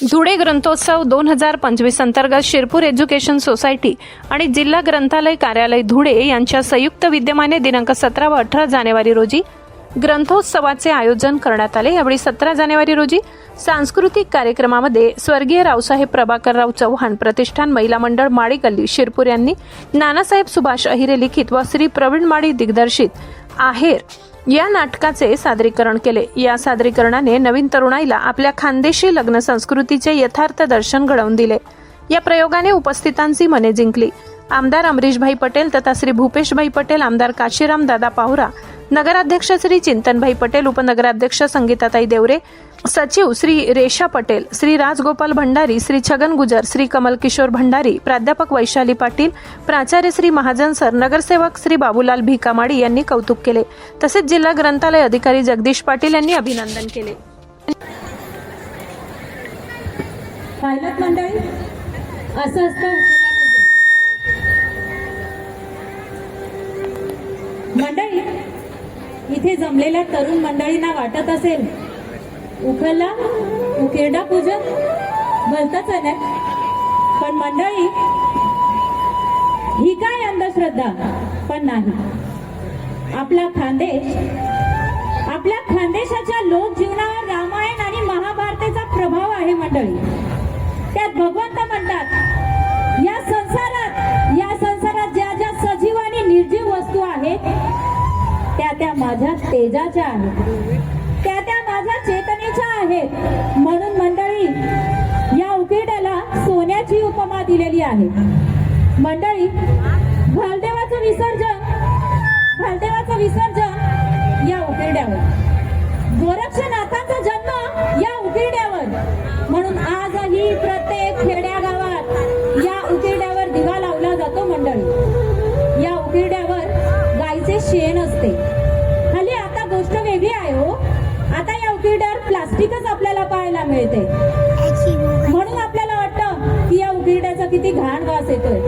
धुळे ग्रंथोत्सव 2025 अंतर्गत Shirpur education society आणि जिल्हा ग्रंथालय कार्यालय धुळे यांच्या संयुक्त विद्यमाने दिनांक 17 व 18 जानेवारी रोजी ग्रंथोत्सवाचे आयोजन करण्यात आले। यावेळी 17 जानेवारी रोजी सांस्कृतिक कार्यक्रमामध्ये स्वर्गीय रावसाहेब प्रभाकरराव चव्हाण प्रतिष्ठान महिला मंडळ माळी गल्ली शिरपूर यांनी नानासाहेब सुभाष अहिरे लिखित व श्री प्रवीण माळी दिग्दर्शित आहेर या नाटकाचे सादरीकरण केले। या सादरीकरणाने नवीन तरुणाईला आपल्या खानदेशी लग्न संस्कृतीचे यथार्थ दर्शन घडवून दिले। या प्रयोगाने उपस्थितांची मने जिंकली। आमदार अमरीशभाई पटेल तथा श्री भूपेशभाई पटेल, आमदार काशीराम दादा पाहुरा, नगराध्यक्ष श्री चिंतनभाई पटेल, उपनगराध्यक्ष संगीताताई देवरे, सचिव श्री रेशा पटेल, श्री राजगोपाल भंडारी, श्री छगन गुजर, श्री कमल किशोर भंडारी, प्राध्यापक वैशाली पाटील, प्राचार्य श्री महाजन सर, नगरसेवक श्री बाबूलाल भिकामाडी यांनी कौतुक केले। तसेच जिल्हा ग्रंथालय अधिकारी जगदीश पाटील यांनी अभिनंदन केले। पायलट मंडळी असं असतं मंडळी, इथे जमलेल्या तरुण मंडळींना वाटत असेल उखळला उकेरडा पूजन भलतंच आहे, पण मंडळी ही काय अंधश्रद्धा पण नाही। आपला खानदेशाच्या लोकजीवनावर रामायण आणि महाभारताचा प्रभाव आहे मंडळी। त्यात भगवंत म्हणतात या संसारात ज्या ज्या सजीव आणि निर्जीव वस्तू आहेत त्या माझ्या तेजाच्या आहेत, त्या माझ्या चेतनेच्या आहेत। म्हणून मंडळी या उकिरड्याला सोन्याची उपमा दिलेली आहे। मंडळी भालदेवाचं विसर्जन या उकिरड्यावर, गोरक्षनाथांचा जन्म या उकिरड्यावर, म्हणून आजही प्रत्येक खेड्यागावात या उकिरड्यावर दिवा लावला जातो। मंडळी या उकिरड्यावर गायचे शेण असते। हल्ली आता गोष्ट वेगळी आहे हो, आता या उकिरड्यावर प्लास्टिकच आपल्याला पाहायला मिळते। म्हणून आपल्याला वाटतं की या उकिरड्याचा किती घाण वास येतोय,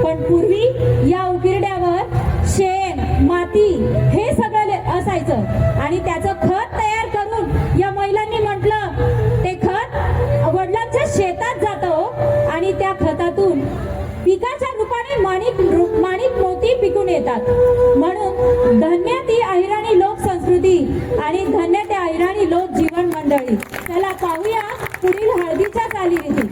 पण पूर्वी या उकिरड्यावर शेण माती हे सगळं असायचं आणि त्याचं खत तयार करून या महिलांनी म्हटलं ते खत वडिलांच्या शेतात जातं आणि त्या खतातून पिकाच्या रूपाने माणिक मोती पिकून येतात। म्हणून धन्य ती अहिराणी लोक संस्कृती आणि धन्य ते अहिराणी लोक जीवन मंडळी। चला पाहूया पुढील हळदीच्या चालीरीती।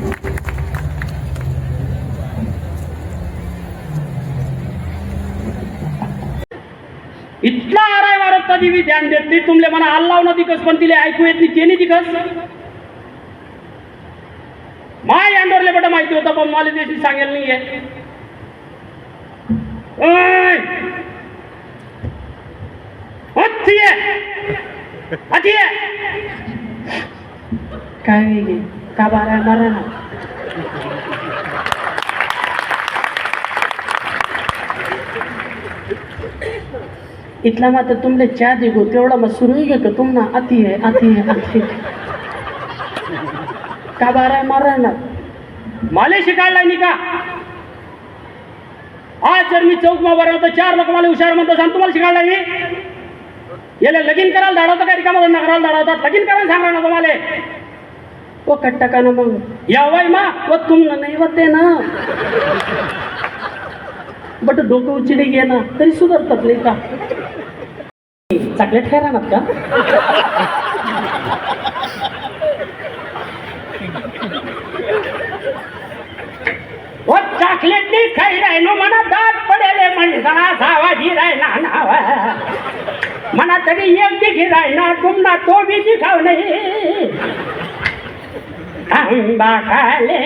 इतला आराय वारत कधी बी ध्यान देत नाही तुमले मना अल्लाव न दिकस पण तिले ऐकू येत नाही ते नाही दिकस। माय अंडरले बेटा माहिती होतं पण मला देशी सांगेल नाहीये। काय का बारा मारा ना इतला मात्र तुमले चहा दिगो तेवढा मग सुरू घेतो तुमना अति आहे का बारा मारा ना माले शिकायला नाही का। आज जर मी चौक मा बरं तर 4 लोक मला हुशार म्हणतो सांग तुम्हाला शिकायला नाही। याला लगीन करायला धाडवतं का रिकामा धंदा करायला धाडवतात, लगीन करायला सांगा ना तुम्हाला तो कट्टा का ना मग या वय मा व तुमनं नाही होते ना बट डोकं उचिडी घे ना तरी सुधारतात नाही का। चॉकलेट खाय राहणार का वो चॉकलेट नाही खाई राहिनो मना दात पडेले म्हणसा सावाजी राहिना नावा मना तरी एक दिखी राहिना तुमना तो बी दिखाव नाही। आंबा खाले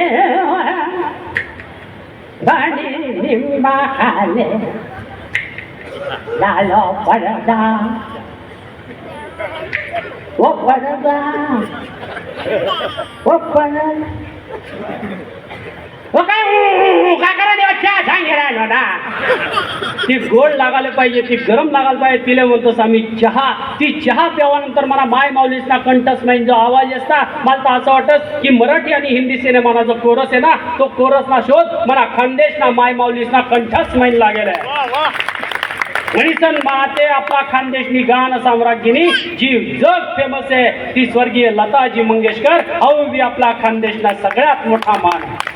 भाणी निंबा खाले लालो पडदा ओ पडदा ओ पडदा ओ काय करा देवा चहा सांगे राहिलो ना ती गोड लागायला पाहिजे, ती गरम लागायला पाहिजे तिला म्हणतोस आम्ही चहा। ती चहा प्यावानंतर मला माय माऊलीसना कंठस माईन जो आवाज असता मला तर असं वाटत की मराठी आणि हिंदी सिनेमाना जो कोरस आहे ना तो कोरस ना शोध मला खानदेश ना माय माऊलीसना कंठस माईन लागेल आहे। म्हणीसन माते आपला खानदेशनी गान साम्राज्ञीनी जी जग फेमस आहे ती स्वर्गीय लताजी मंगेशकर अहो बी आपला खानदेशला सगळ्यात मोठा मान आहे.